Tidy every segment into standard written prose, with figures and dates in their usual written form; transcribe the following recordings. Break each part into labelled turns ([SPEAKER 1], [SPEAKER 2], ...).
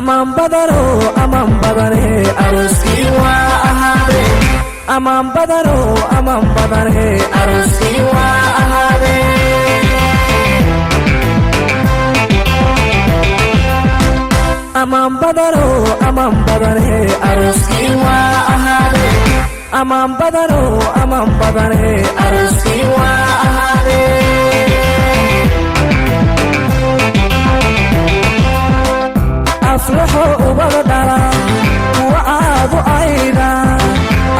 [SPEAKER 1] aman badano aroski wa ahade aman badano aroski wa ahade aman badano aroski wa ahade aman badano aroski wa ahade aflaxo ubada dhala kuwa aadu ayda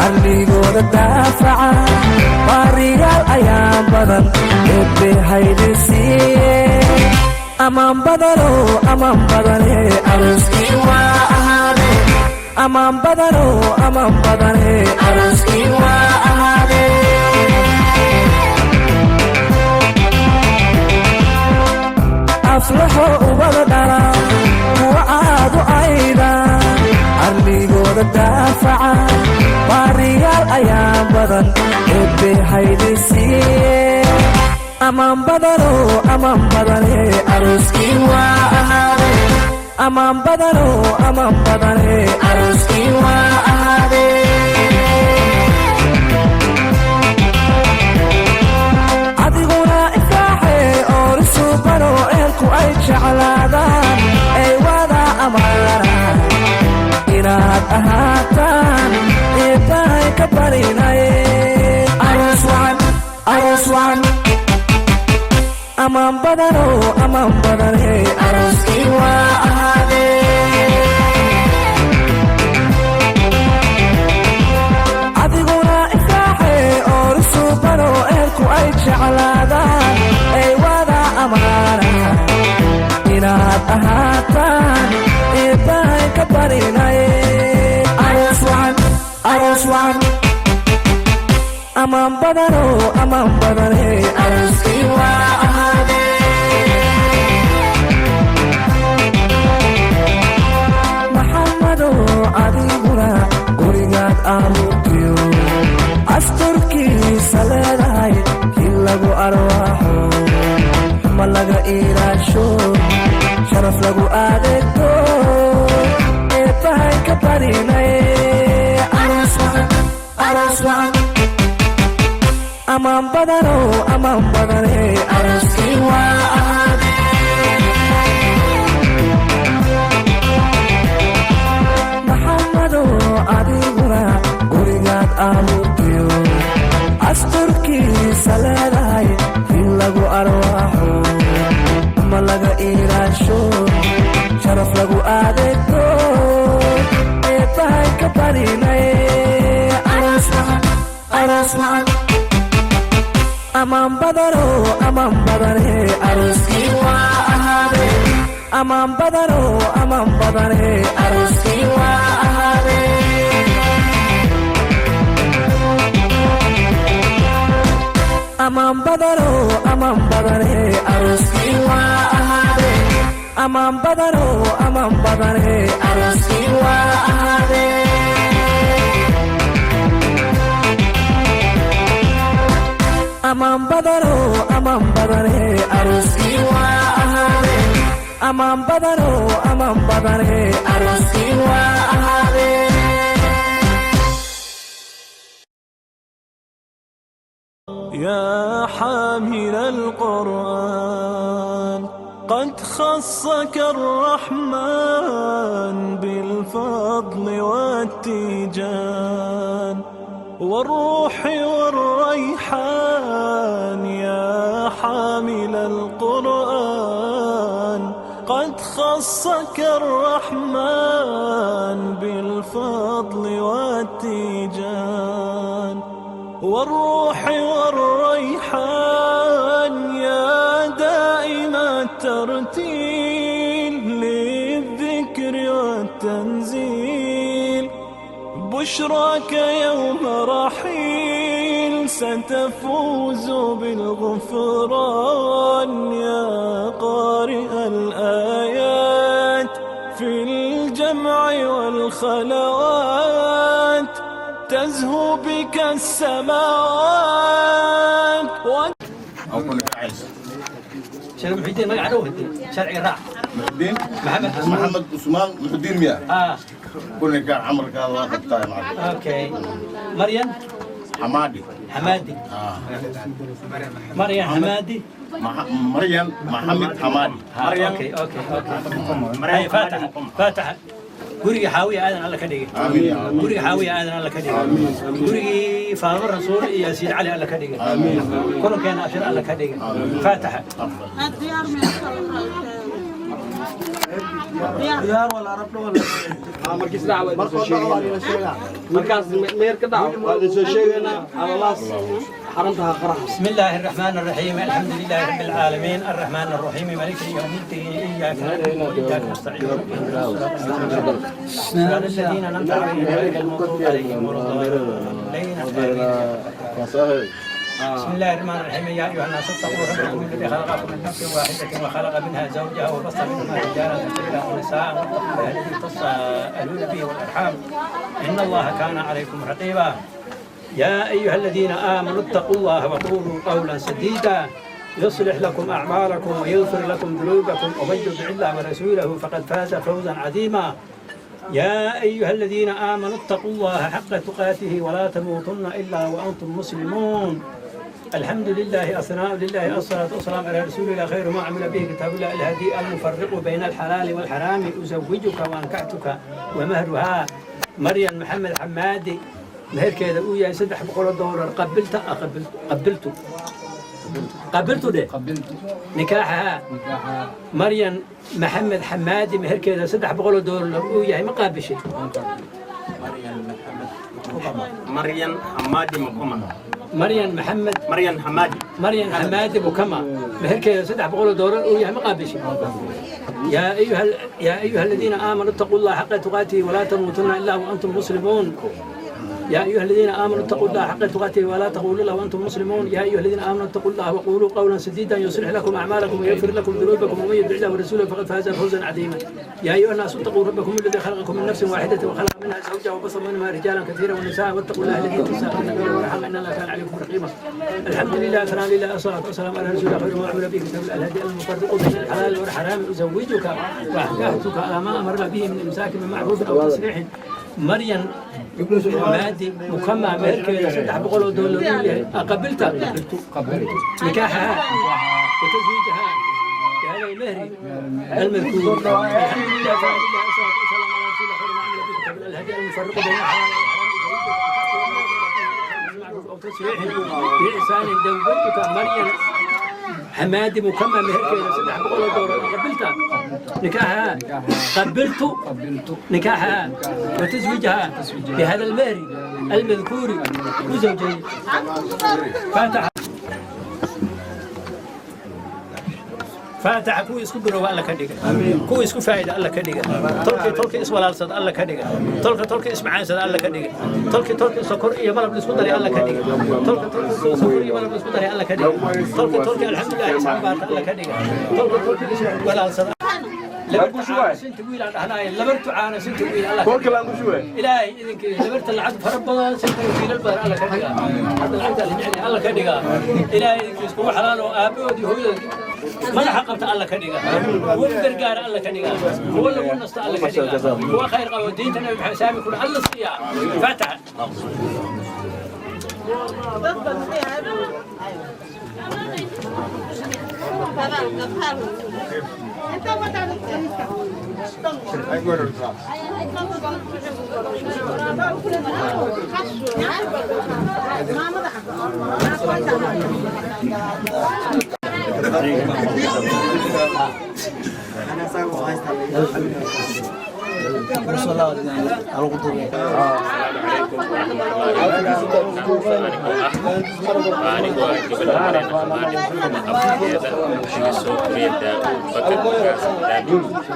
[SPEAKER 1] arligooda daafaca baariyaal ayaan badan eebbe haydisiiye aman badano aroski wa ahade aman badano aroski wa ahade aflaxo ubada dhala kuwa aadu ayda arligooda daafaca baariyaal ayaan badan eebbe haydisiiye aman badano aroski wa ahade aman badano aroski wa ahade adiguna ifaaxe oorisu bano eelku ay jeclaadaan ay wada amaanaan inaad ahaataan eebbahay ka barinaye aroos wacan aman badano aroski wa ahade adiguna ifaaxe oorisu bano eelku ay jeclaadaan ay wada amaanaan inaad ahaataan eebbahay ka barinaye aroos wacan aman badano aroski wa ahade maxamado adiguna gurigaad abuurtiyo asturkiisa leedahay kii lagu arwaaxo ma laga ilaasho sharaf lagu adeegto eebbahay ka barinaye aroos wacan aman badano aroski wa ahade maxamado adiguna gurigaad abuurtiyo asturkiisa leedahay kii lagu arwaaxo ma laga ilaasho sharaf lagu adeegto eebbahay ka barinaye aroos wacan aman badano aroski wa ahade aman badano aroski wa ahade aman badano aroski wa ahade aman badano aroski wa ahade aman badano aroski wa ahade aman badano aroski wa ahade
[SPEAKER 2] يا حامل القرآن قد خصك الرحمن بالفضل والتيجان والروح والريحان يا حامل القرآن قد خصك الرحمن بالفضل والتيجان والروح والريحان يا دائم الترتيل للذكر والتنزيل بشراك يوم رحيل ستفوز بالغفران يا قارئ الآيات في الجمع والخلوات تزهو بك السماوات
[SPEAKER 3] شنو محيطين ما قعدوا شرعي راح محمد محمد عثمان محدين مياه كنا كان عمر كان الله قطاع معك
[SPEAKER 4] اوكي مريم
[SPEAKER 3] حمادي
[SPEAKER 4] حمادي مريم حمادي
[SPEAKER 3] مريم محمد حمادي
[SPEAKER 4] مريم اوكي اوكي اوكي فاتحه فاتحه guriga xaawiya aadan alla ka dhigay amiin guriga xaawiya aadan alla ka dhigay gurigi faadar rasuul iyo asiir cali alla ka dhigay amiin kulankeena ashir alla ka dhigay faataha diyaar wala rabno wala markii dacwa markaas meer ka dacwa waa soo sheegayna allah حرمتها قرح بسم الله الرحمن الرحيم الحمد لله رب العالمين الرحمن الرحيم مالك يوم الدين إياك نعبد وإياك نستعين صراط الذين أنعمت عليهم غير المغضوب عليهم ولا الضالين بسم الله الرحمن الرحيم يا أيها الناس اتقوا ربكم الذي خلقكم من نفس واحدة وخلق منها زوجها وبث منهما رجالا كثيرا ونساء واتقوا الله الذي تساءلون به والأرحام إن الله كان عليكم رقيبا يا أيها الذين آمنوا اتقوا الله وقولوا قولا سديدا يصلح لكم أعمالكم ويغفر لكم ذنوبكم ومن يطع الله ورسوله فقد فاز فوزا عظيما يا أيها الذين آمنوا اتقوا الله حق تقاته ولا تموتن إلا وأنتم مسلمون الحمد لله أثناء لله الصلاة والسلام على رسول الله خير ما عمل به كتاب الله الهدي المفرق بين الحلال والحرام أزوجك وأنكحتك ومهرها مريم محمد حمادي مهر كذا ويا سدح $100 قبلته قبلته ده نكاحها مريم محمد حمادي مهر كذا سدح $100 ويا ما قابل شيء
[SPEAKER 5] مريم حمادي مكما
[SPEAKER 4] مريم محمد مريم حمادي مكما مهر كذا سدح $100 ويا ما قابل شيء يا أيها الذين آمنوا اتقوا الله حق تقاته ولا تموتن إلا وأنتم مسلمون يا أيها الذين آمنوا اتقوا الله حق تقاته ولا تقولوا إلا وأنتم مسلمون يا أيها الذين آمنوا اتقوا الله وقولوا قولا سديدا يصلح لكم أعمالكم ويغفر لكم ذنوبكم ومن يطع الله ورسوله فقد فاز فوزا عظيما يا أيها الناس اتقوا ربكم الذي خلقكم من نفس واحدة وخلق منها زوجها وبث منهما رجالا كثيرا ونساء واتقوا الله الذي تساءلون به والأرحام إن الله كان عليكم رقيبا الحمد لله ثناء لله الصلاة والسلام على رسول الله خير ما عمل به كتاب الله الهدي المفرق بين الحلال والحرام أزوجك وأنكحتك على ما أمر به من إمساك من معروف أو تسريح مريم حمادي مكمى مهركي $100 قبلتها نكاحها وتزويجها بهذا المهر المذكور الحمد لله والصلاة والسلام على رسول الله خير ما عمل به كتاب الله الهدي المفرق بين الحلال والحرام أو تسريح بإحسان زوجتك مريم حمادي مكمى مهركي $100 قبلتها نكاحها قبلت نكاحها وتزويجها بهذا المهر المذكور وزوجين فاتحة فاتحة كوي اسكو بروا الله كديغا كوي اسكو فايدة الله كديغا تلقي اس ولالسد الله كديغا تلقي اس معانسد الله كديغا تلقي سكر يا ملب اسكو دري الله كديغا تلقي سكر يا ملب اسكو دري الله كديغا تلقي الحمد لله سبحانه الله كديغا تلقي اس ولالسد لبرت شوي سنت ويل أنا لبرت عانا سنت ويل الله كل كلام شوي إلهي إذن كذا لبرت العبد فربنا سنت ويل البر الله كديغا هذا العبد اللي يعني الله كديغا إلهي إذن كذا هو حلال وآبي ودي هو ما حقبت الله كديغا هو البرقار الله كديغا هو اللي قلنا است الله كديغا هو خير قوي دين تنا بحسابي كل الله صيام فتح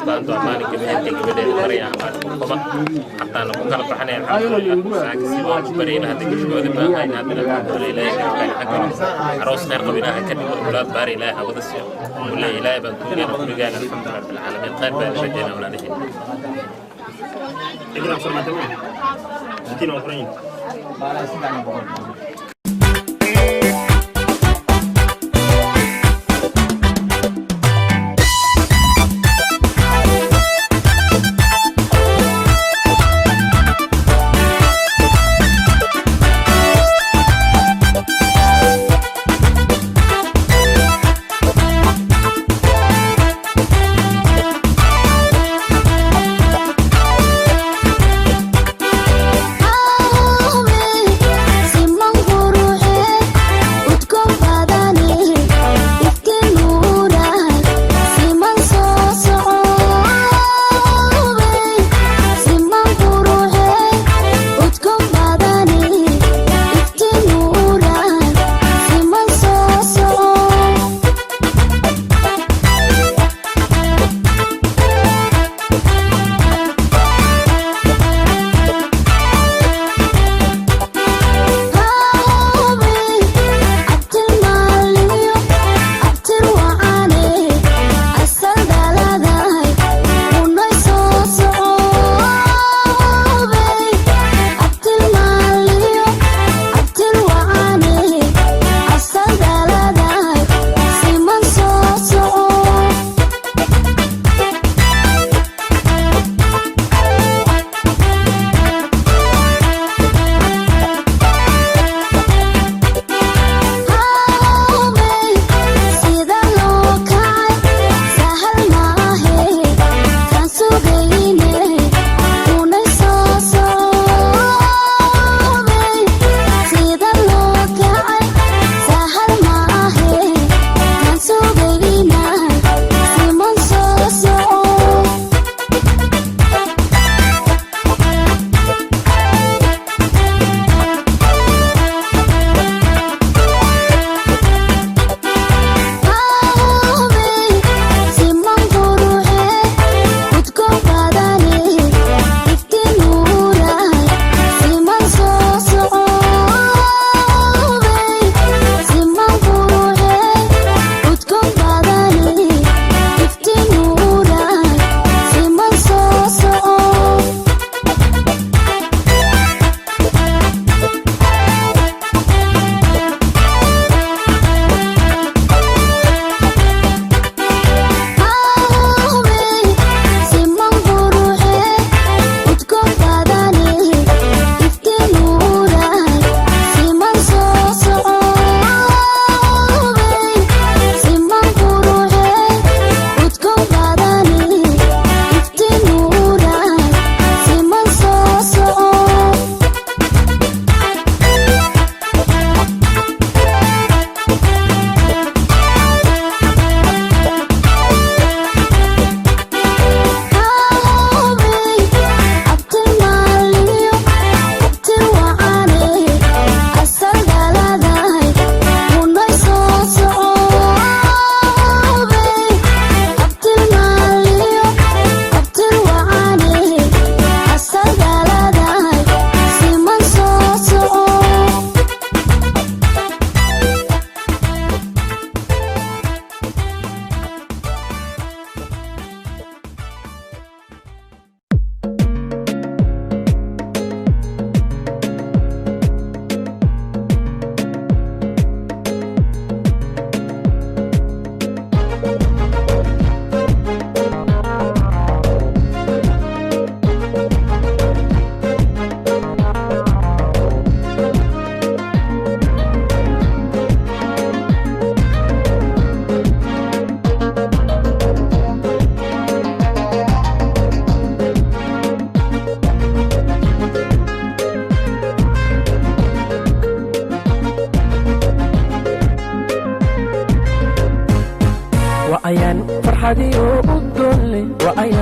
[SPEAKER 5] bantu amani kemudian kemudian mariyan hatta lagu kalau bahane alhamdulillah si wa barina hadi kemudian bahain hadana alhamdulillah kan hakam aros khair qabila kan ulad barina hawada si kullu ilahi bantu ya rabbil alamin khair ba rajana wala nahi ikram formatu kino ukrain bala sidang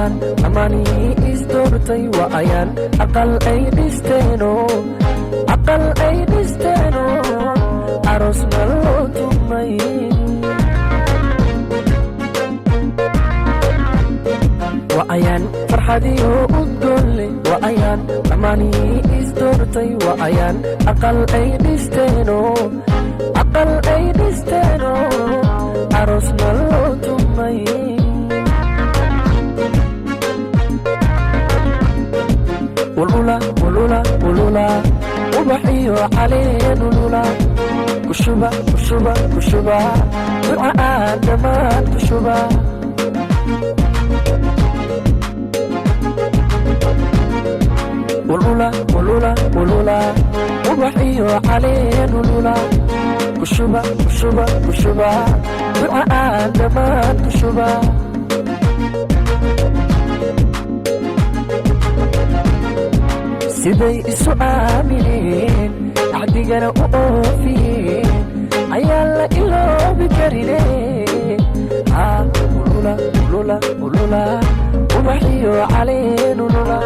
[SPEAKER 1] ayaan amanii isdoortay waa ayaan aqal ay dhisteeno aroosna loo tumay waa ayaan farxadiyo udgoonle waa ayaan amanii isdoortay waa ayaan aqal ay dhisteeno aroosna loo tumay ulula ubaxiyo caleen ulula kushuba duca aan dhammaan kushuba ulula ubaxiyo caleen ulula kushuba duca aan dhammaan kushuba siday isu aamineen axdigana u oofiyeen ayaan la iloobi karine ulula ubaxiyo caleen ulula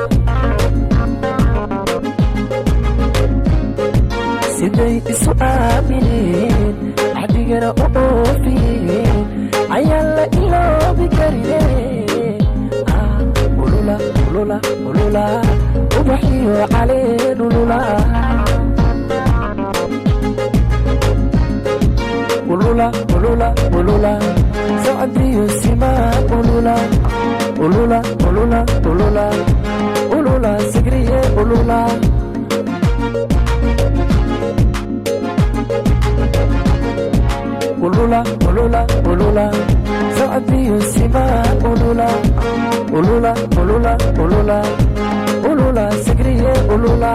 [SPEAKER 1] siday isu aamineen axdigana u oofiyeen ayaan la iloobi karine ulula ubaxiyo caleen ulula socdiyo simaan ulula sigriye ulula socdiyo simaan ulula sigriye ulula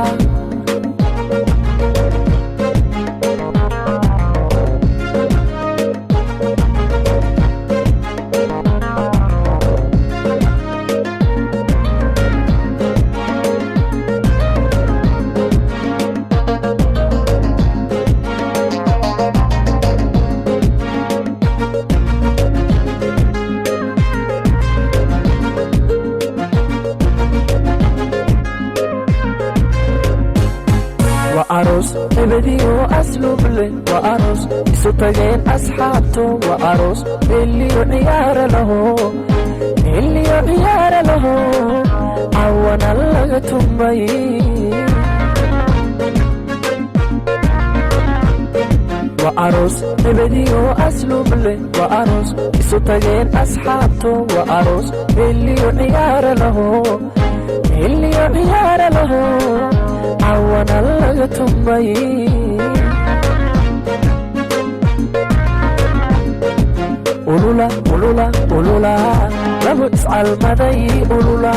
[SPEAKER 1] aroos ebediyo asluble waa aroos isu tageen asxaabto waa aroos eliyo ciyaara laho cawana laga tumay waa aroos ebediyo asluble waa aroos isu tageen asxaabto waa aroos eliyo ciyaara laho cawana laga tumay ulula labo iscalmaday ulula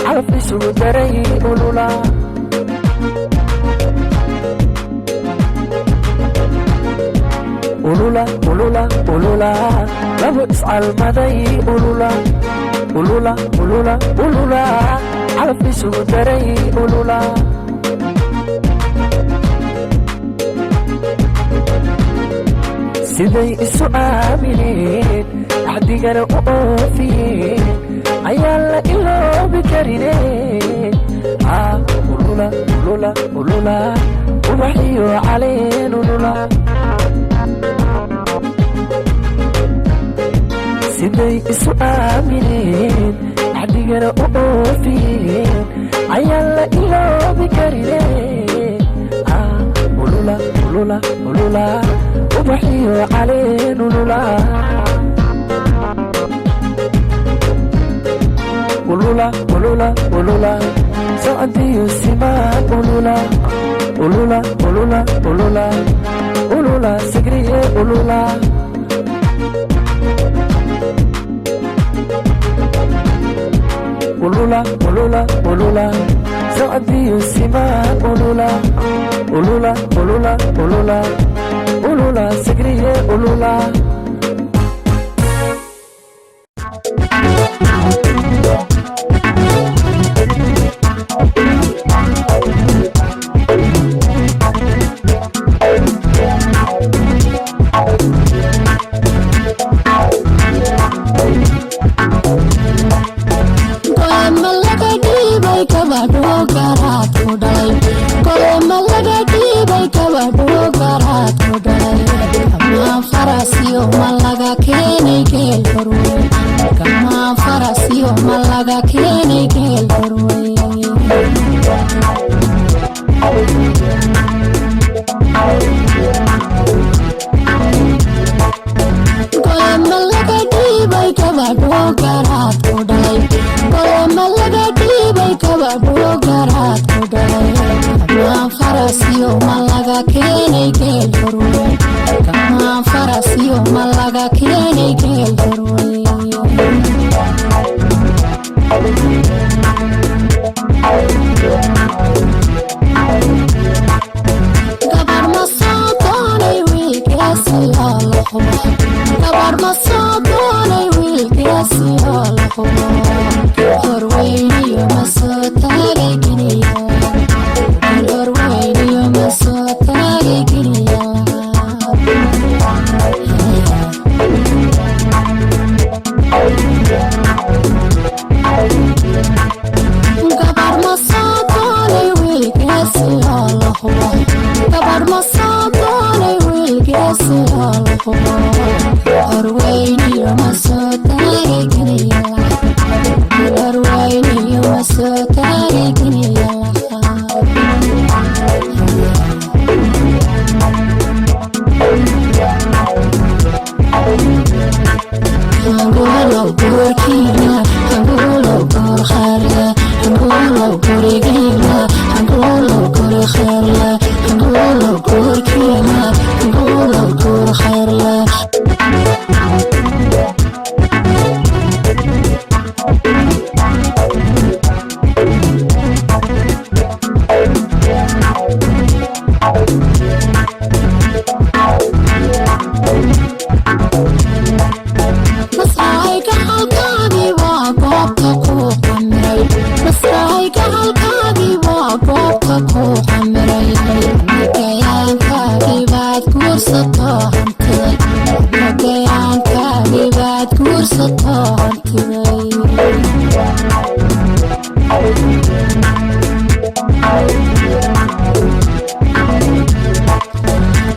[SPEAKER 1] calaf isugu daray ulula labo iscalmaday ulula calaf isugu daray ulula siday isu aamineen axdigana u oofiyeen ayaan la iloobi karine ulula ubaxiyo caleen ulula siday isu aamineen axdigana u oofiyeen ayaan la iloobi karine ulula ubaxiyo caleen ulula socdiyo simaan ulula sigriye ulula socdiyo simaan ulula sigriye ulula
[SPEAKER 6] dhiibay gabadho garaad ku dhalay golama laga dhiibay gabadho garaad ku dhalay kamaan farasiyo ma laga keenay geel horwey kamaan farasiyo ma laga keenay geel horwey gabar ma soo doonay wiilgeesiyaa la hubo gabar ma soo doonay wiilgeesiyaa la hubo horweyniyo ma soo taagay geniya horweyniyo ma soo taagay geniya gabar ma soo doonay wiilgeesiyaa la hubo gabar ma soo doonay wiilgeesiyaa la hubo horweyniyo ma soo taagay geniya horweyniyo ma soo taagay geniya angulo gurkina angulo gur kharla angulo gurigina angulo gur kharla angulo gurkina angulo gur kharla masrayga halkaagii waa goobta ku xamiray masrayga halkaagii waa goobta ku xamiray magayaankaagii baad guursato hantiday magayaankaagii baad guursato hantiday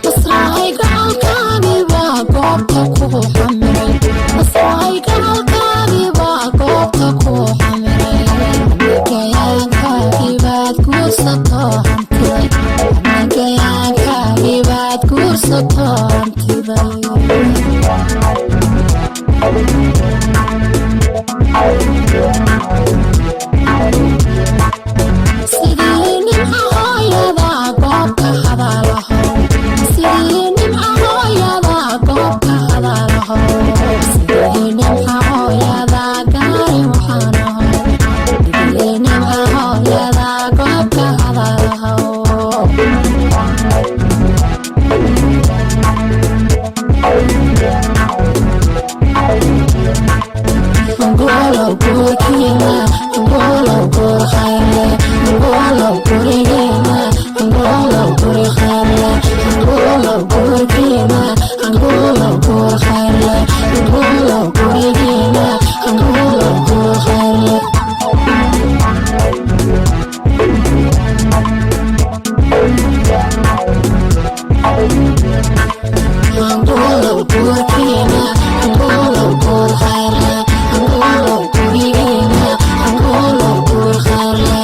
[SPEAKER 6] masrayga halkaagii waa goobta ku xamiray masrayga halkaagii waa goobta ku xamiray magayaankaagii baad guursato hantiday magayaankaagii baad guursato hantiday sidii nimca hooyada goobka hadalaho sidii nimca hooyada goobka hadalaho sidii nimca hooyada gaari waxaanaho sidii nimca hooyada goobka hadalaho angulo gurkina angulo gur kharla angulo gurigina angulo gur kharla angulo gurkina angulo gur kharla angulo gurigina angulo gur kharla angulo gurkina angulo gur kharla angulo gurigina angulo gur kharla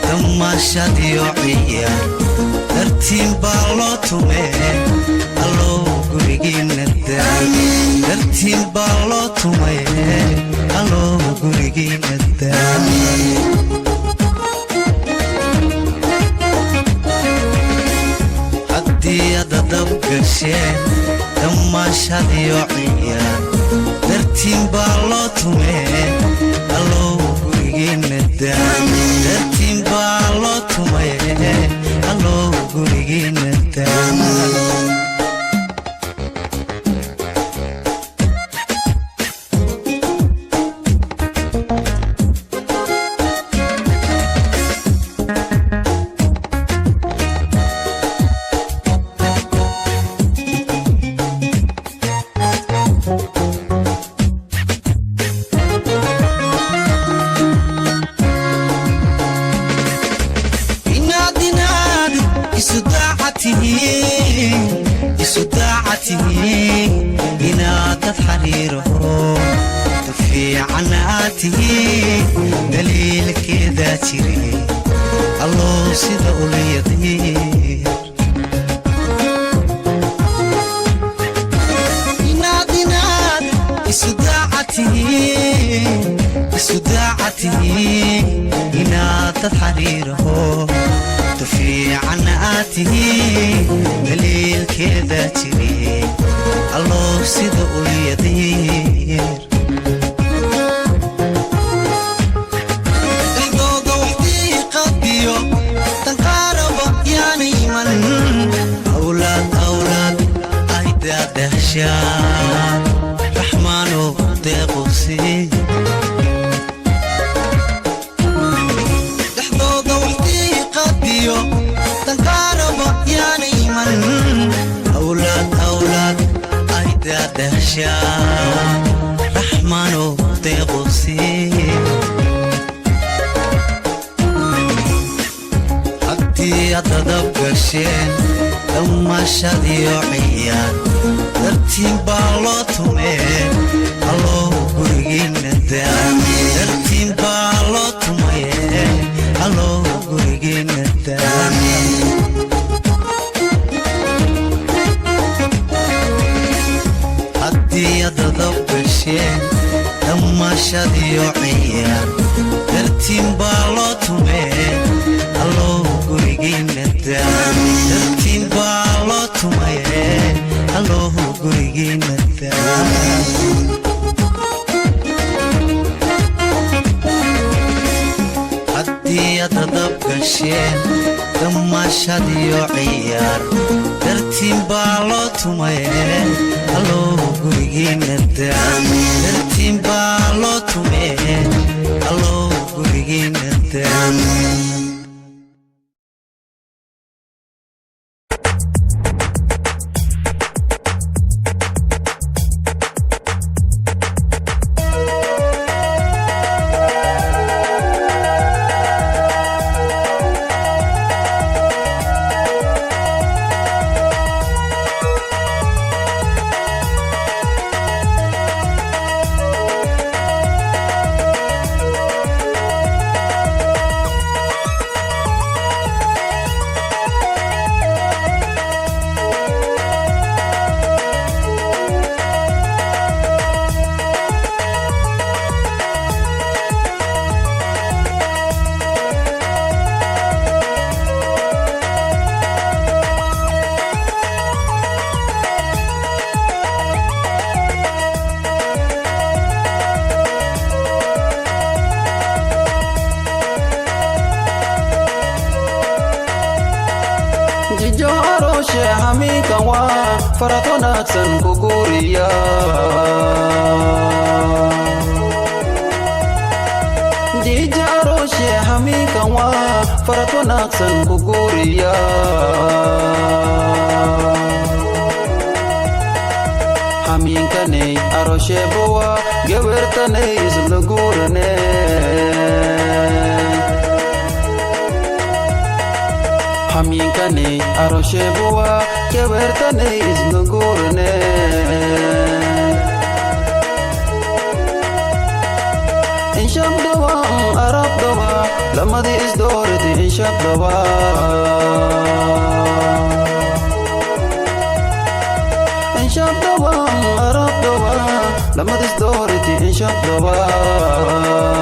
[SPEAKER 7] Damaashad iyo ciyaar dartiin baa loo tumee timbalo tumaye allo gurigiina daami haddii aad dab gasheen damaashadiyo ciyaan dartiinbalo tumaye allo gurigiina daami dartiinbalo tumaye allo gurigiina daami دليل كذا تري الله سيدا وليضير نادي نادي صداعتي إنات حريره تفي عناتي دليل كذا تري الله سيدا وليضير دهشان رحمانو ديقوسي دحضوض وحدي قديو تنقارب يعني من أولاد أيدا دهشان رحمانو ديقوسي حدي أتدب قشين لما شاديو عيان درتين بالوتومي الله غريغينا دامي درتين بالوتومي الله غريغينا دامي حدي أدضب بشين لما شاديو عيان درتين بالوتومي الله غريغينا دامي درتين بالوتومي الله غريغينا دامي حدي أتدب قشين دماشاديو عيار درتين بالوتومي الله غريغينا دامي درتين بالوتومي الله غريغينا دامي
[SPEAKER 8] فرطناكسن كوكوريا دي جاروشي حمي كوا فرطناكسن كوكوريا حمي كني أروشي بوا جبرتني زلغورني حمي كني أروشي بوا كبرتني إزنقورني إن شاب دوا أراب دوا لما دي إزدورتي إن شاب دوا شاء الله أراب دوا لما تستورتي إن شاء الله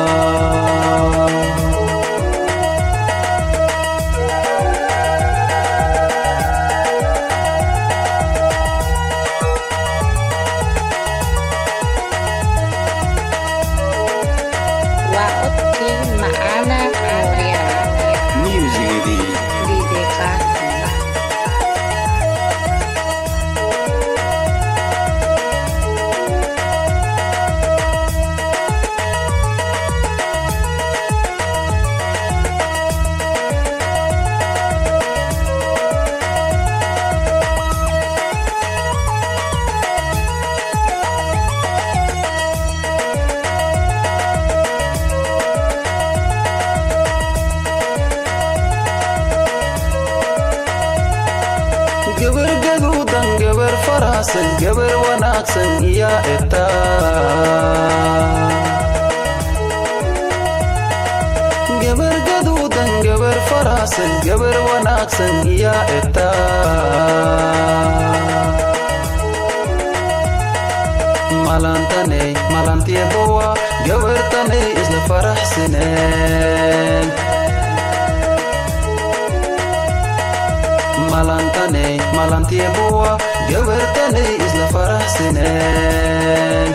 [SPEAKER 8] gabar wanaagsan iya eta gabar gaduudan gabar farasan gabar wanaagsan iya eta malantane malantiya bowa gabartane isla faraxsaneen malantane malantiya bowa gabartane isla faraxsaneen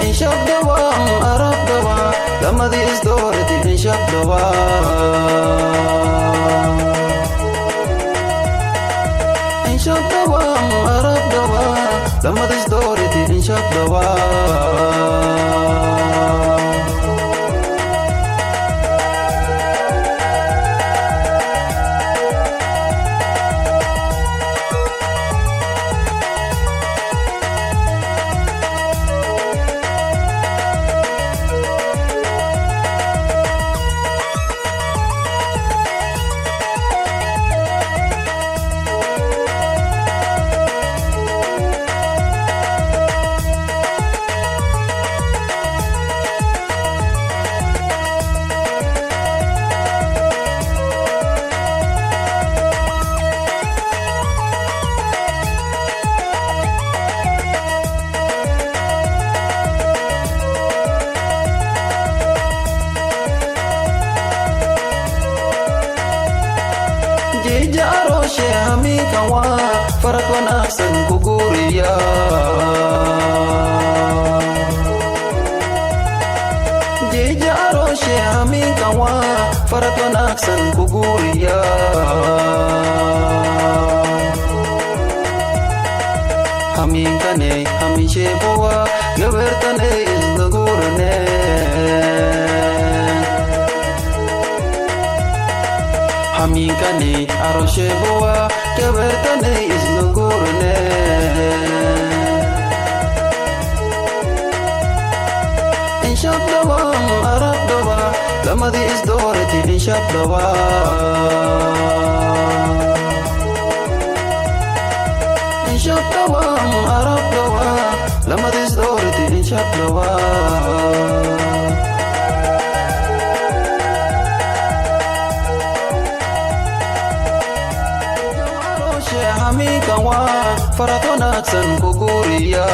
[SPEAKER 8] inshab dawa arab dawa lamadii isdoorati inshab dawa inshab dawa arab dawa lamadii isdoorati inshab dawa farad wanaagsan ku guuriya jeja arooshe hamiinkan waa farad wanaagsan ku guuriya hamiinkane hamiisheebuwa gabartane isla guurane hamiinkane aroosheebuwa gabartane isla guurane inshab dawa arab dawa lamadii isdoorati inshab dawa inshab dawa arab dawa lamadii isdoorati inshab dawa hamiinkan waa farad wanaagsan ku guuriya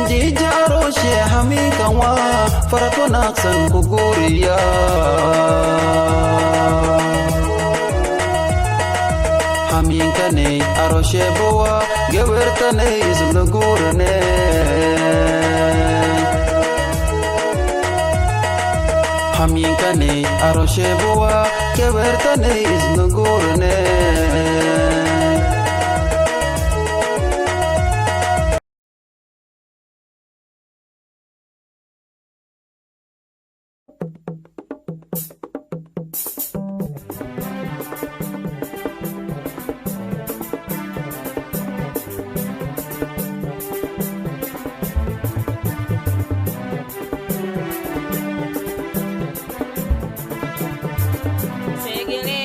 [SPEAKER 8] jiija arooshe hamiinkan waa farad wanaagsan ku guuriya hamiinkane aroosheebuwa gabartane isla guurane hamiinkane aroosheebuwa gabartane isla guurane
[SPEAKER 9] Segele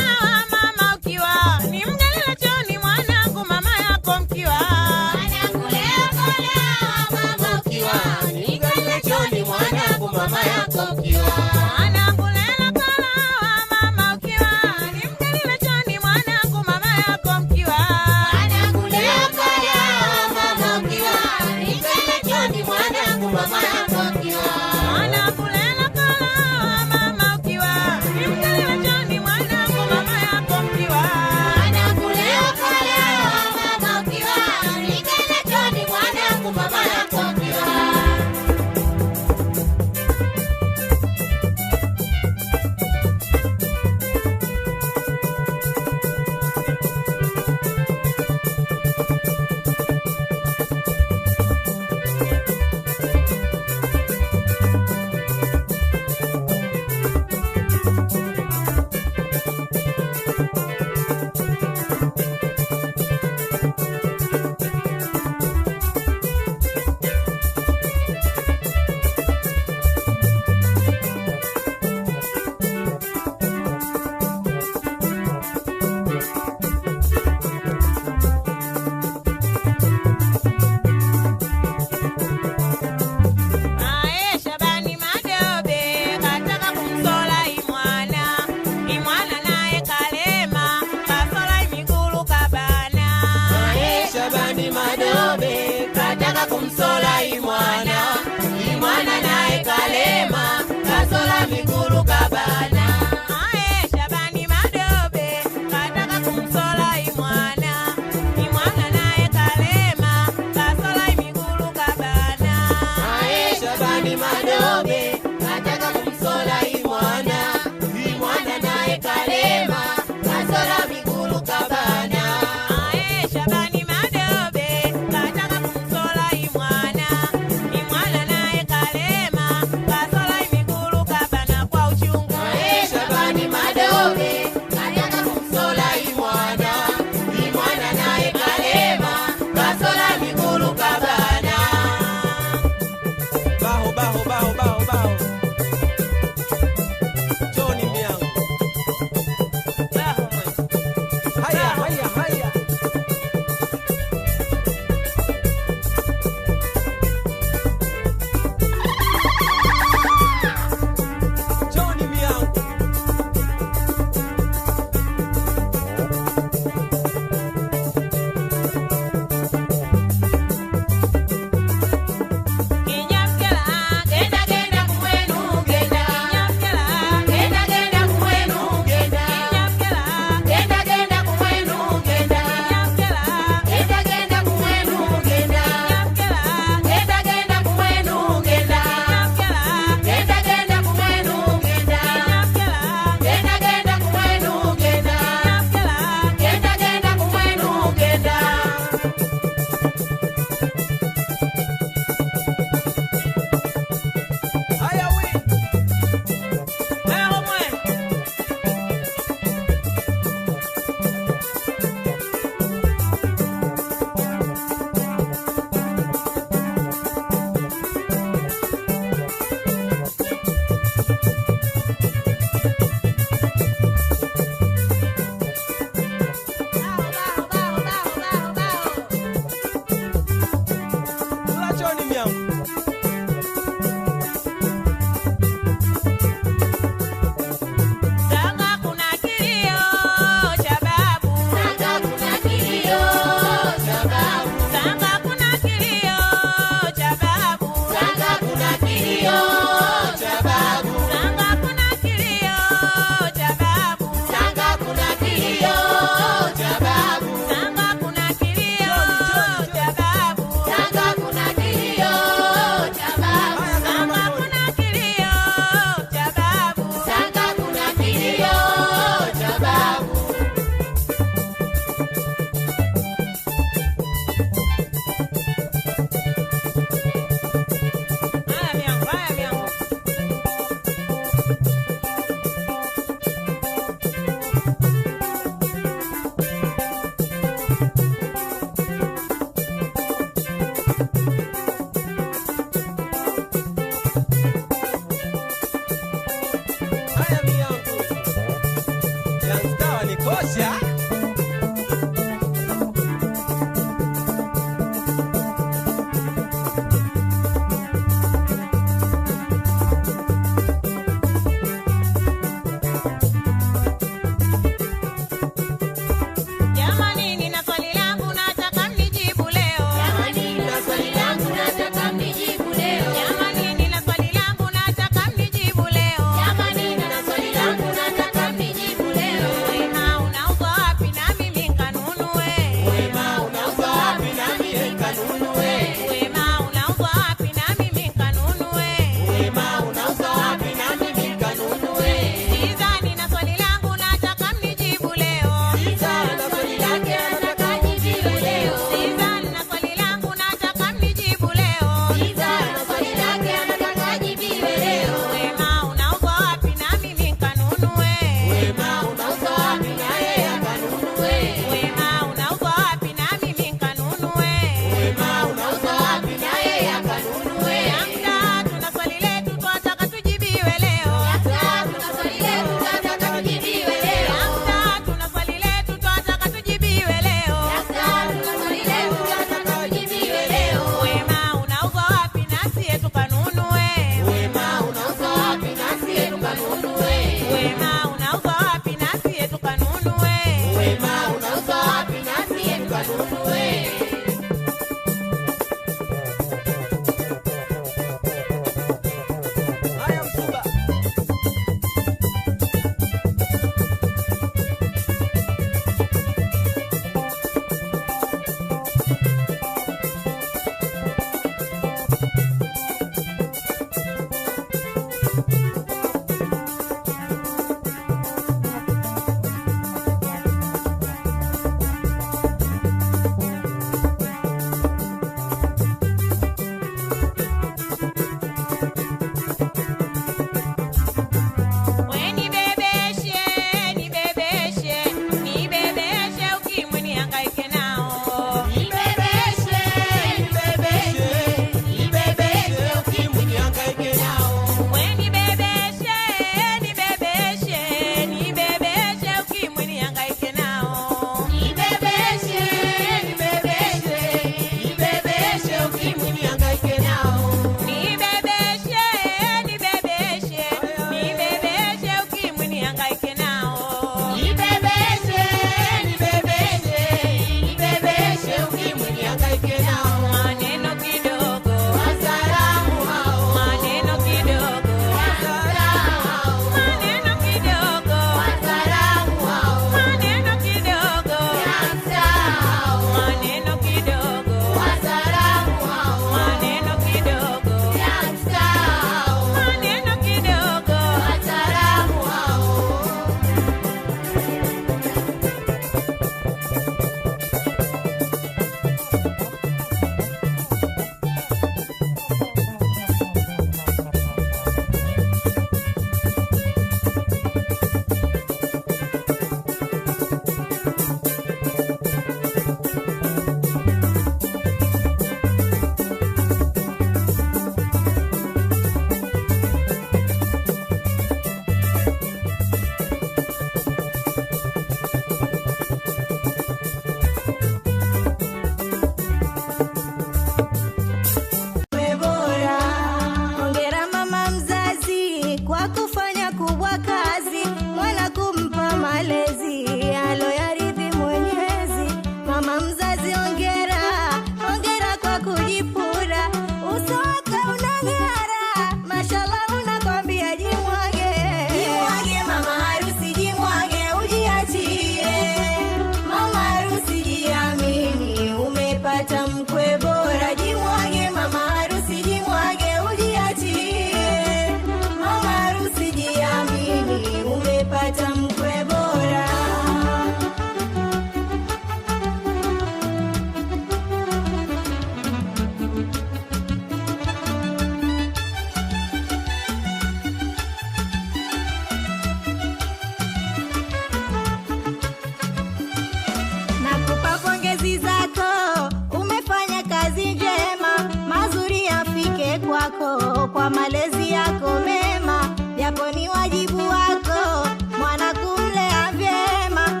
[SPEAKER 9] wako kwa malezi yako mema, japo ni wajibu wako mwana kumlea vyema.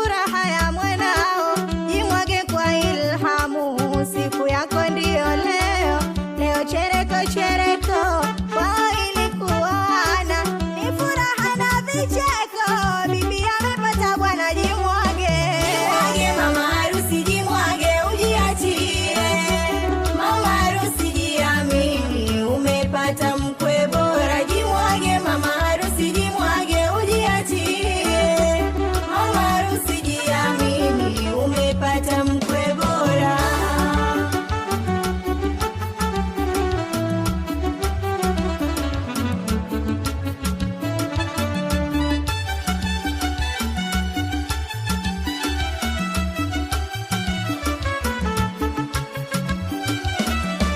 [SPEAKER 9] furaha ya mwanao, jimwage kwa ilhamu, siku yako ndio leo. Leo chereko chereko kwao ilikuwana, ni furaha na vicheko, bibi amepata bwana, jimwage. Jimwage mama harusi, jimwage ujiachie, mama harusi jiamini, umepata mkwe bora. Jimwage mama harusi, jimwage ujiachie, mama harusi jiamini, umepata mkwe bora.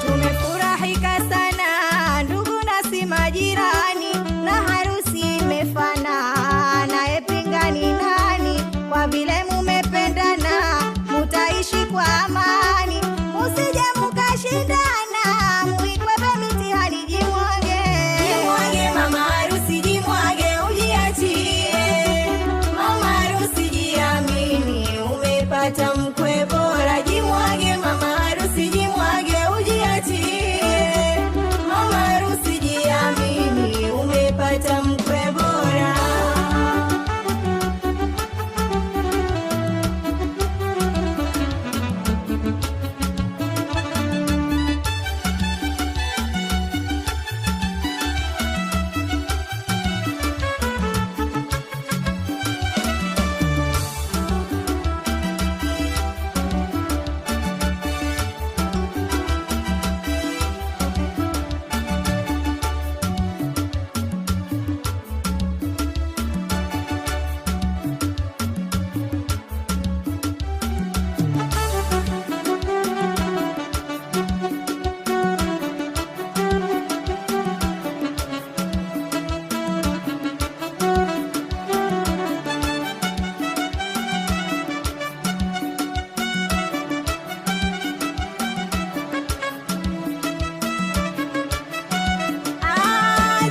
[SPEAKER 9] Tumefurahika sana ndugu na si majirani, na harusi imefana, naye pingani nani? Kwa vile mumependana, mutaishi kwa amani, musije mukashindana, muikwepe mitihani. Jimwage. Jimwage mama harusi, jimwage ujiachie, mama harusi jiamini, umepata mkwe bora. Jimwage mama harusi, jimwage ujiachie, mama harusi jiamini, umepata mkwe bora.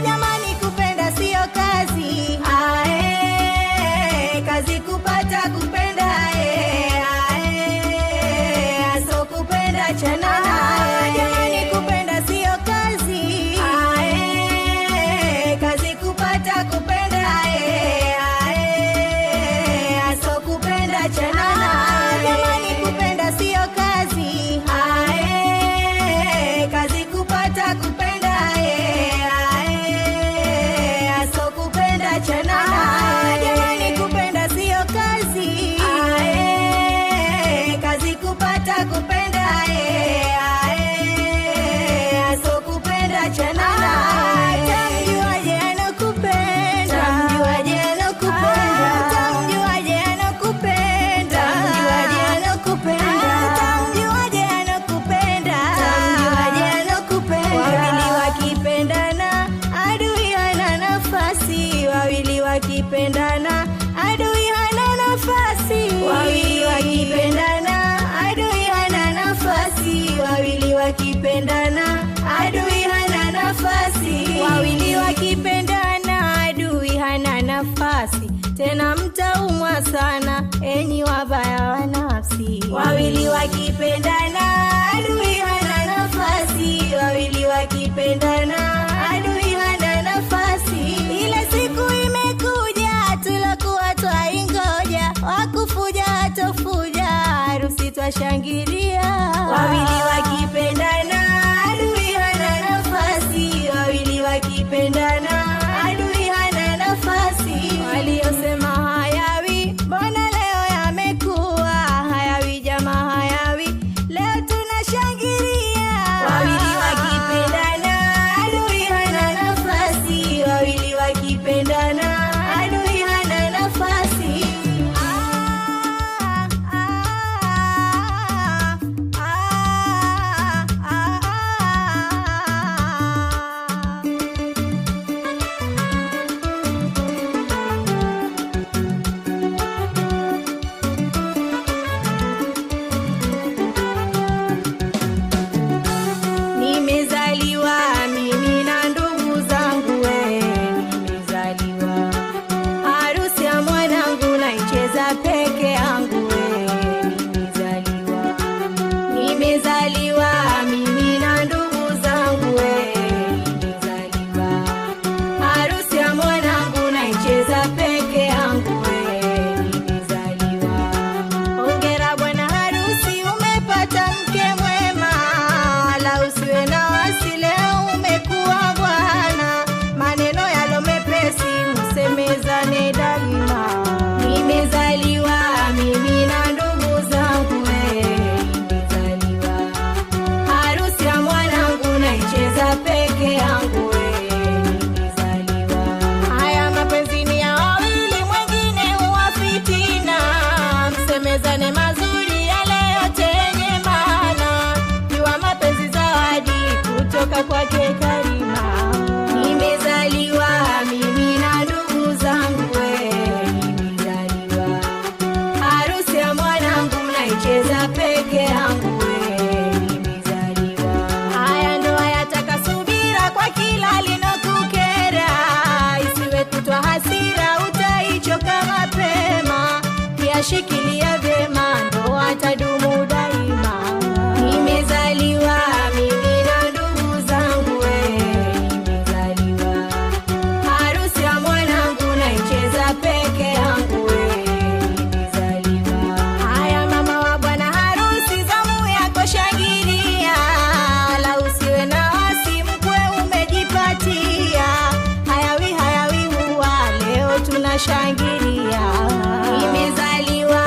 [SPEAKER 9] Jamani, kupenda sio kazi, kazi kupata kupenda, aso kupenda chana naye. Jamani, kupenda sio kazi, kazi kupata kupenda, aso kupenda chana naye. Jamani, kupenda sio kazi, kazi kupata kupenda, aso kupenda chana naye. Jamani, kupenda sio kazi, kazi kupata kupenda, aso kupenda chana naye. Tamjuaje anakupenda, tamjuaje anakupenda, tamjuaje anakupenda, tamjuaje anakupenda, tamjuaje anakupenda, tamjuaje anakupenda. Wawili wakipendana adui hana nafasi, wawili wakipendana adui hana nafasi, wawili wakipendana adui hana nafasi, wawili wakipendana adui hana nafasi, wawili wakipendana adui hana nafasi, tena mtaumwa sana enyi wabaya wa nafsi. Wawili wakipendana adui hana nafasi, wawili wakipendana adui hana nafasi. Ile siku imekuja tulokuwa twaingoja, wakufuja hatofuja, harusi twashangilia. Wawili wakipendana adui hana nafasi, wawili wakipendana adui hana nafasi. Waliosema hayawi mbona leo yamekuwa, hayawi jama hayawi, leo tunashangilia. Wawili wakipendana adui hana nafasi, wawili wakipendana adui hana nafasi. naicheza peke yangu nimezaliwa. Haya ndoa yataka subira kwa kila linokukera, isiwe kutwa hasira utaichoka mapema, yashikilia vyema ndoa tadumu daima. Nimezaliwa mimi na ndugu zangu nimezaliwa, harusi ya mwanangu naicheza peke yangu nimezaliwa. Haya mama wa bwana harusi zamu yako shangilia, wala usiwe na wasi mkwe umejipatia, hayawi huwa leo tunashangilia. Nimezaliwa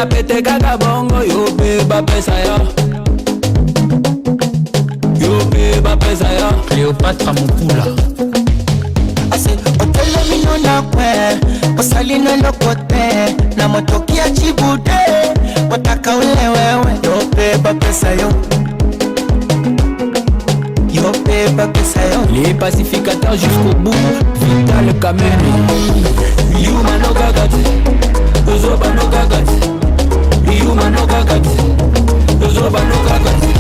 [SPEAKER 1] na pete kaka bongo. Yo beba pesa ya. Yo beba pesa ya. Cléopatra Mukula.
[SPEAKER 10] Ase otele mino na kwe osali na lokote na motokia chibude wataka ule wewe. Yo beba pesa yo. Yo beba pesa yo.
[SPEAKER 1] Les pacificateurs jusqu'au bout. Vital Kameni. Yuma no gagati. Ozoba no gagati. Yuma no gagati. Ozoba no gagati.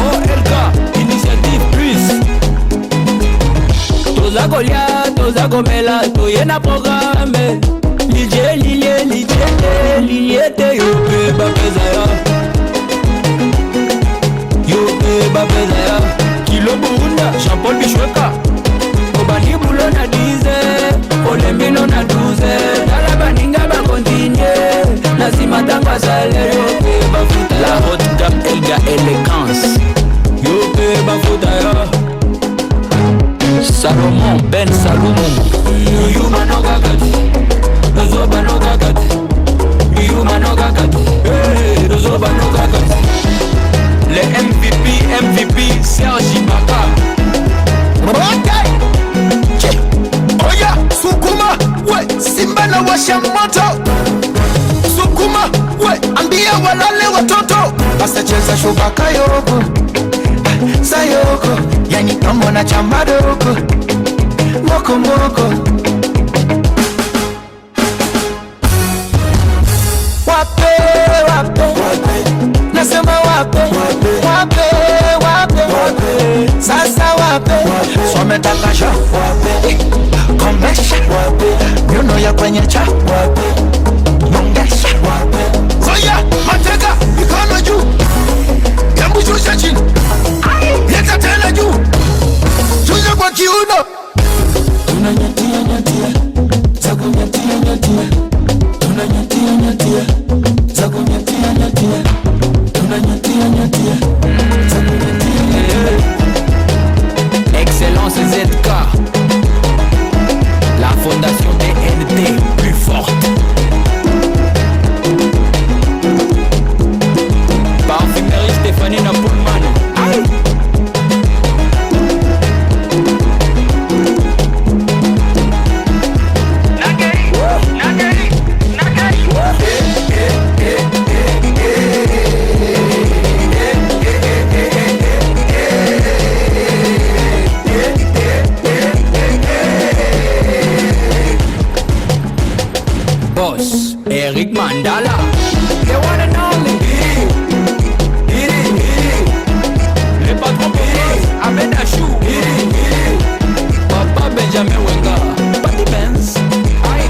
[SPEAKER 1] OLK, initiative plus. Toza kolia, toza komela, toyena programme. Lilie, lilie, lilie, lilie te yo beba pesa ya. Yo beba pesa ya. Kilo Burunda, Jean-Paul Bishweka. Obani bulo na 10, olembino na 12. Dala baninga ba continue, nasima tanga salaire. Yo beba futa la haute gamme Elga élégance. Yo beba futa ya. Salomon Ben Salomon. Yuma no gagati. Ozoba no gagati. Yuma no gagati. Ozoba no gagati. Les MVP Serge Ibaka.
[SPEAKER 10] Oya, sukuma, we, simba na washa moto. Sukuma, we, ambia walale watoto. Basta cheza shubaka yoko, sayoko, yani tombo na chamba doko. Moko moko. Wape, wape, wape. Nasema wape, wape, wape, wape, wape. Sasa wape, some takasha, wape, komesha, wape, nyuno ya kwenye cha, wape, mongesha, wape. Zoya, mateka, mikono juu, yambu shusha chini, yeta tena juu, shusha kwa kiuno. Tunanyatia, nyatia, zaku nyatia, nyatia. Tunanyatia, nyatia, zaku nyatia, nyatia. Tunanyatia, nyatia, zaku nyatia, nyatia.
[SPEAKER 1] Excellence ZK. La fondation DNT plus forte. Parfumerie Stéphanie Napoulman. Aïe. Boss, Eric Mandala. The one and only. Le patron Boss, Ahmed Achou. Papa Benjamin Wenga. Patty Benz. Aïe.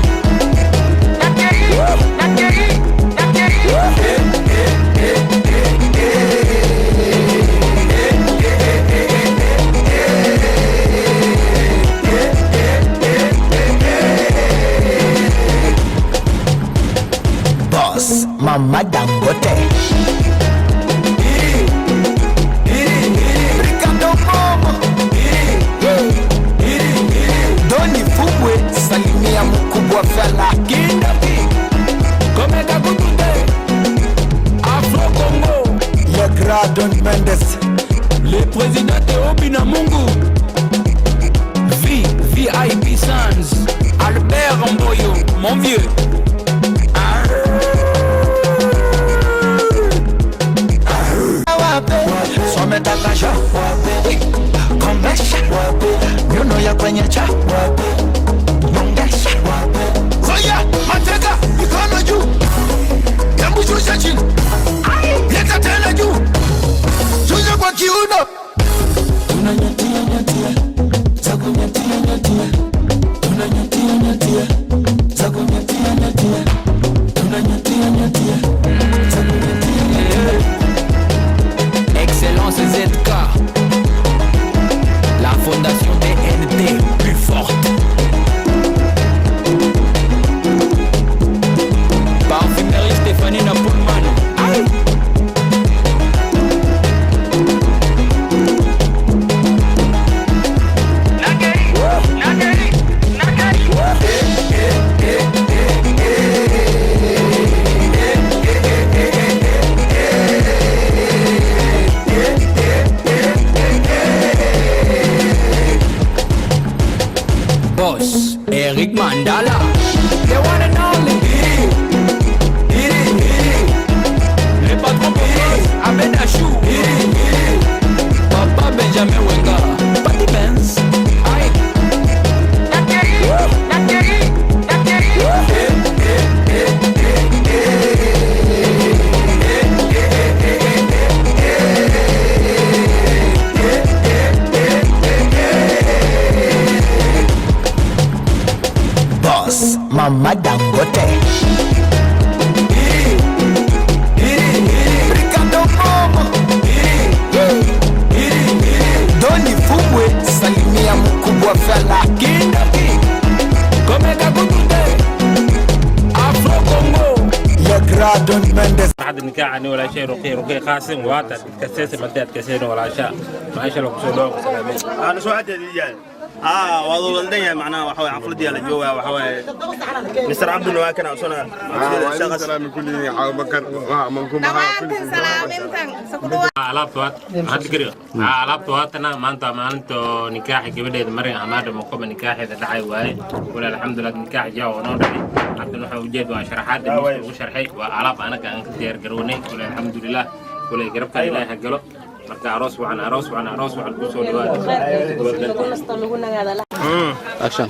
[SPEAKER 10] Boss, Mama Dangote. Ricardo Momo. Doni Fubwe, salimia mkubwa fela.
[SPEAKER 1] Kindapi. Komeka kutute. Afro Congo.
[SPEAKER 10] Le grand Don Mendes.
[SPEAKER 1] Le président Théobi Namungu. VIP Sans. Albert Mboyo, mon vieux.
[SPEAKER 10] Some takasha, wape, komesha, wape, nyuno ya kwenye cha, wape, mongesha, wape. Zoya, mateka, mikono juu, yambu shusha chini, yeta tena juu, shusha kwa kiuno. Tunanyatia, nyatia, zaku nyatia, nyatia. Tunanyatia, nyatia, zaku nyatia, nyatia. Tunanyatia, nyatia, zaku nyatia, nyatia.
[SPEAKER 1] Excellence ZK. La fondation DNT plus forte. Mandala, the one and only. Le patron Boss, Abeda Chou. Papa Benjamin Wenga, Patty Benz. Aïe.
[SPEAKER 10] Boss, Mama Dangote. Ricardo Momo. Doni Fumwe, salimia mkubwa fela.
[SPEAKER 1] Kindaki, Komeka Kutute, Afro Congo.
[SPEAKER 10] Yagradon Mendes.
[SPEAKER 5] بعد النكاح عني ولا شيء رقي قاسم واتا تكسس مدات كسير ولا شيء ما شاء الله كسودو سلامين
[SPEAKER 11] انا سؤال ديال والله ولدي معناه وحوي عفل ديال جوا وحوي مستر عبد الله كان اصلا
[SPEAKER 12] سلام كل بكر منكم
[SPEAKER 5] alaabtood maxaad gariyo alaabtoodana maanta maalinta nikaaxi gabadheeda marin amaada maqoba nikaaxeeda dhacay waaye wala alxamdulillah nikaax jaa oo noo dhacay hadda waxa ujeed waa sharaxaad ugu sharxay waa alaab anaga aan ka diyaar garownay wala alxamdulillah wala garabka ilaahay galo marka aroos waxaan ku soo dhawaada
[SPEAKER 11] action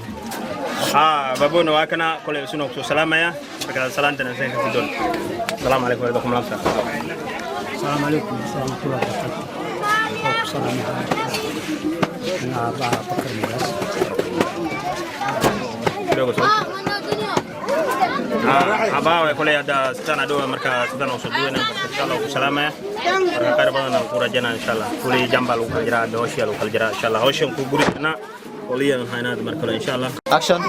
[SPEAKER 11] babuna waa kana kole sunu ku salaamaya marka salaantana sayn ka doon assalamu alaykum wa rahmatullahi wa barakatuh
[SPEAKER 4] السلام عليكم ورحمة الله وبركاته. السلام عليكم. أنا بكر ميراث.
[SPEAKER 11] Abah kalau ada setan ada mereka setan usut dua nanti insyaallah selama ya mereka kada bana kura jana insyaallah kuli jambal ukal jara dosia ukal jara insyaallah hosham ku guri na kulian hayna mereka insyaallah
[SPEAKER 10] Action.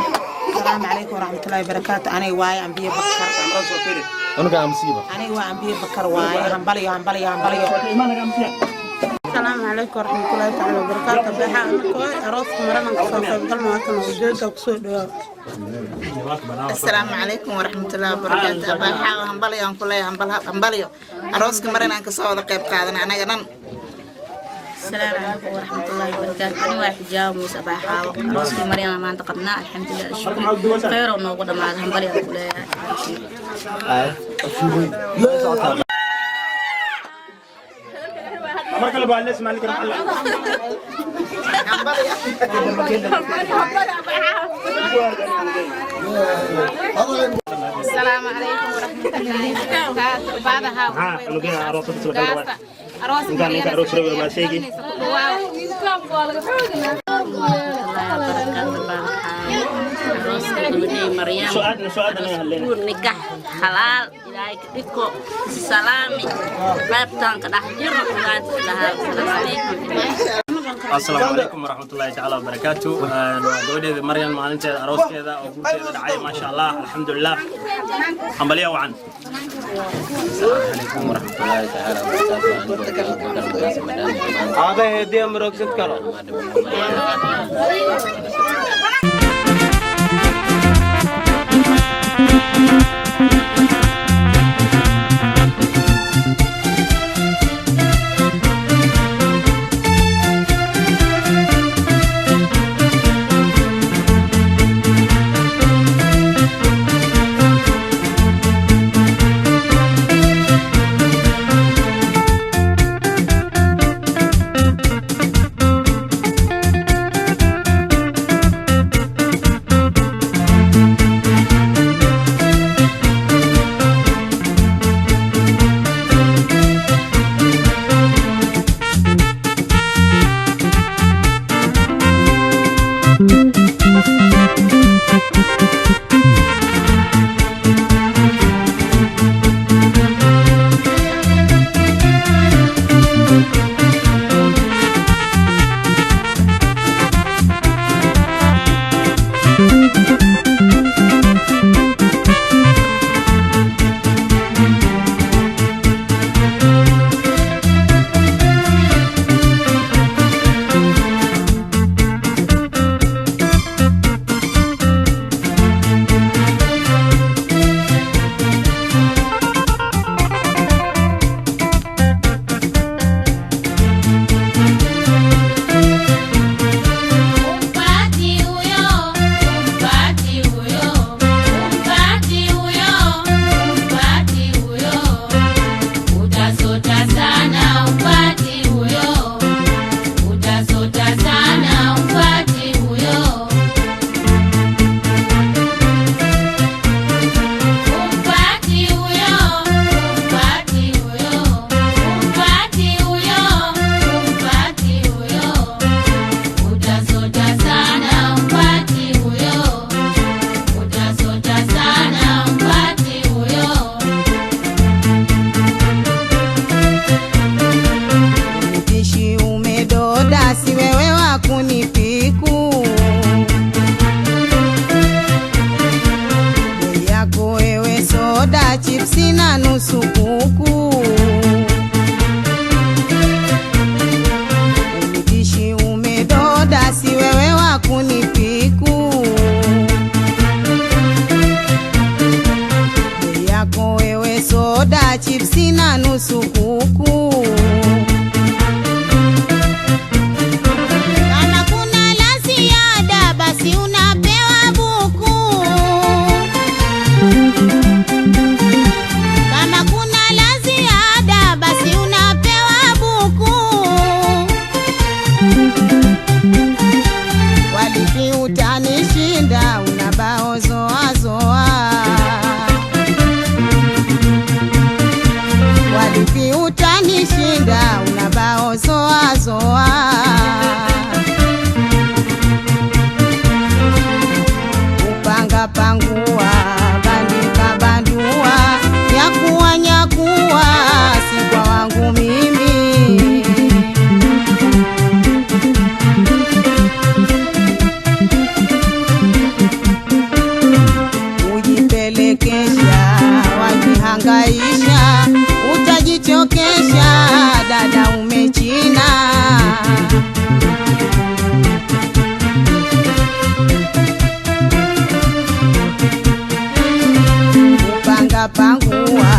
[SPEAKER 13] السلام عليكم ورحمة الله وبركاته. أنا واي أم بيه بكر.
[SPEAKER 10] أنا قاعد مصيبة.
[SPEAKER 13] أنا واي أم بيه بكر واي همبلي. السلام عليكم ورحمة الله تعالى وبركاته. بحق كوي أروح مرنا نقصر في بقول ما كانوا وجود وكسود. السلام عليكم ورحمة الله وبركاته. بحق همبلي همبلي أروح مرنا نقصر دقيق قاعدنا أنا جنن.
[SPEAKER 14] السلام عليكم ورحمة الله وبركاته. أنا واحد جاوب مسابحة راسي مريم ما انتقدنا الحمد لله الشكر خير ونوقد مع الهمبلي كلها.
[SPEAKER 11] أمرك اللي بالناس مالك المحل.
[SPEAKER 14] السلام عليكم ورحمة الله وبركاته. بعدها أروس مريم أروس روي ما شيء. مريم
[SPEAKER 11] سؤال
[SPEAKER 14] نكاح حلال إلى كتكو سلامي بابتان كده حجر السلام عليكم.
[SPEAKER 11] السلام عليكم ورحمة الله تعالى وبركاته. دولة مريم مالنت أروس كذا أو كذا دعاية ما شاء الله الحمد لله. حملية وعن.
[SPEAKER 5] السلام عليكم ورحمة الله تعالى وبركاته.
[SPEAKER 11] هذا هدية مروكسة كلام.
[SPEAKER 9] na nusu kuku. Kama kuna la ziada basi unapewa buku. Kama kuna la ziada basi unapewa buku. Walipi utanishinda unabao zoa zoa. Walipi utanishinda unabao zoa zoa. Upanga pangua bandika bandua nyakuwa nyakuwa si kwa wangu mimi. Ujipelekesha wajihangaisha utajichokesha dada umechina. Upanga pangua